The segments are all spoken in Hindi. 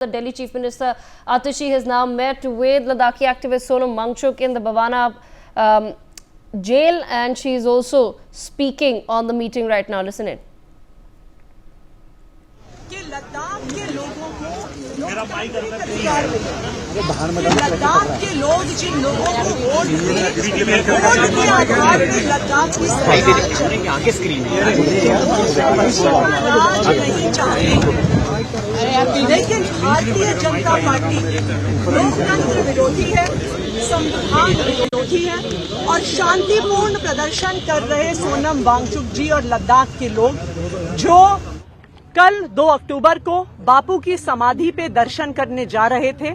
The Delhi Chief Minister Atashi has now met with Ladakhi activist Sonam Wangchuk in the Bhawana jail, and she is also speaking on the meeting right now. Listen in. Ladakh के लोगों को लद्दाख के लोग जिन लोगों को वोट के आधार पर लद्दाख की सरकार राज नहीं चाहती, लेकिन भारतीय जनता पार्टी लोकतंत्र विरोधी है, संविधान विरोधी है और शांतिपूर्ण प्रदर्शन कर रहे सोनम वांगचुक जी और लद्दाख के लोग जो कल 2 अक्टूबर को बापू की समाधि पे दर्शन करने जा रहे थे,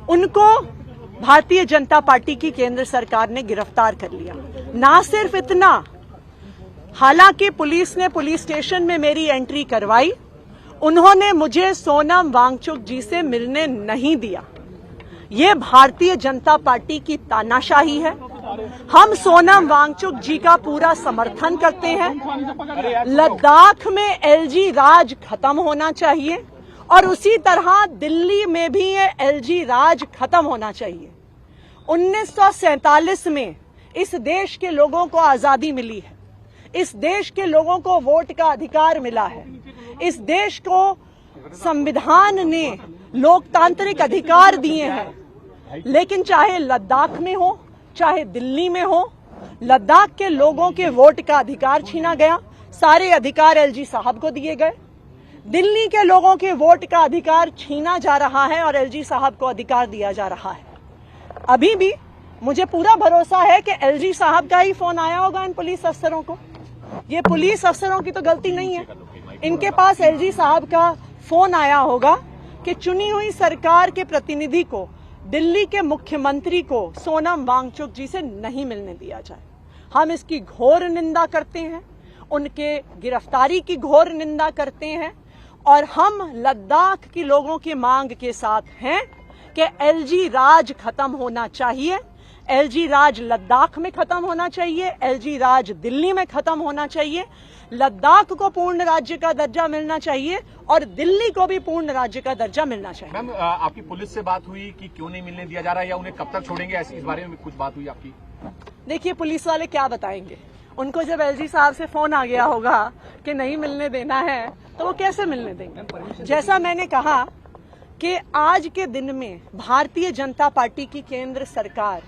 उनको भारतीय जनता पार्टी की केंद्र सरकार ने गिरफ्तार कर लिया। ना सिर्फ इतना, हालांकि पुलिस ने पुलिस स्टेशन में मेरी एंट्री करवाई, उन्होंने मुझे सोनम वांगचुक जी से मिलने नहीं दिया। ये भारतीय जनता पार्टी की तानाशाही है। हम सोनम वांगचुक जी का पूरा समर्थन करते हैं। लद्दाख में एलजी राज खत्म होना चाहिए और उसी तरह दिल्ली में भी ये एलजी राज खत्म होना चाहिए। 1947 में इस देश के लोगों को आजादी मिली है, इस देश के लोगों को वोट का अधिकार मिला है, इस देश को संविधान ने लोकतांत्रिक अधिकार दिए हैं। लेकिन चाहे लद्दाख में हो चाहे दिल्ली में हो, लद्दाख के लोगों के वोट का अधिकार छीना गया, सारे अधिकार एलजी साहब को दिए गए। दिल्ली के लोगों के वोट का अधिकार छीना जा रहा है और एलजी साहब को अधिकार दिया जा रहा है। अभी भी मुझे पूरा भरोसा है कि एलजी साहब का ही फोन आया होगा इन पुलिस अफसरों को। ये पुलिस अफसरों की तो गलती नहीं है, इनके पास एलजी साहब का फोन आया होगा कि चुनी हुई सरकार के प्रतिनिधि को, दिल्ली के मुख्यमंत्री को सोनम वांगचुक जी से नहीं मिलने दिया जाए। हम इसकी घोर निंदा करते हैं, उनके गिरफ्तारी की घोर निंदा करते हैं और हम लद्दाख के लोगों की मांग के साथ हैं कि एलजी राज खत्म होना चाहिए। एलजी राज लद्दाख में खत्म होना चाहिए, एलजी राज दिल्ली में खत्म होना चाहिए। लद्दाख को पूर्ण राज्य का दर्जा मिलना चाहिए और दिल्ली को भी पूर्ण राज्य का दर्जा मिलना चाहिए। मैम, आपकी पुलिस से बात हुई कि क्यों नहीं मिलने दिया जा रहा है या उन्हें कब तक छोड़ेंगे, ऐसी इस बारे में कुछ बात हुई आपकी? देखिए, पुलिस वाले क्या बताएंगे। उनको जब एलजी साहब से फोन आ गया होगा कि नहीं मिलने देना है तो वो कैसे मिलने देंगे। जैसा मैंने कहा कि आज के दिन में भारतीय जनता पार्टी की केंद्र सरकार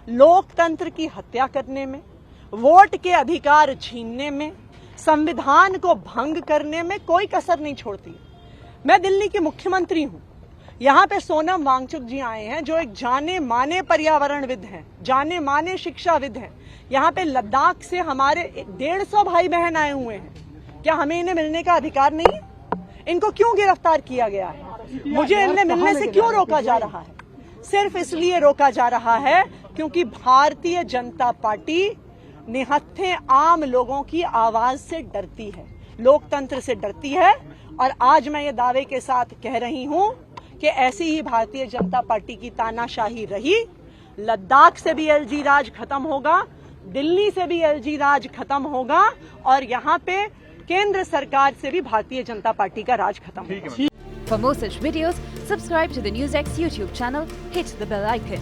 लोकतंत्र की हत्या करने में, वोट के अधिकार छीनने में, संविधान को भंग करने में कोई कसर नहीं छोड़ती। मैं दिल्ली के मुख्यमंत्री हूं, यहाँ पे सोनम वांगचुक जी आए हैं जो एक जाने माने पर्यावरणविद हैं, जाने माने शिक्षाविद हैं। यहाँ पे लद्दाख से हमारे 150 भाई बहन आए हुए हैं। क्या हमें इन्हें मिलने का अधिकार नहीं है? इनको क्यों गिरफ्तार किया गया है? मुझे इन्हें मिलने से क्यों रोका जा रहा है? सिर्फ इसलिए रोका जा रहा है क्योंकि भारतीय जनता पार्टी निहत्थे आम लोगों की आवाज से डरती है, लोकतंत्र से डरती है। और आज मैं ये दावे के साथ कह रही हूं कि ऐसी ही भारतीय जनता पार्टी की तानाशाही रही, लद्दाख से भी एलजी राज खत्म होगा, दिल्ली से भी एलजी राज खत्म होगा और यहाँ पे केंद्र सरकार से भी भारतीय जनता पार्टी का राज खत्म होगा। For more such videos, subscribe to the NewsX YouTube channel, hit the bell icon.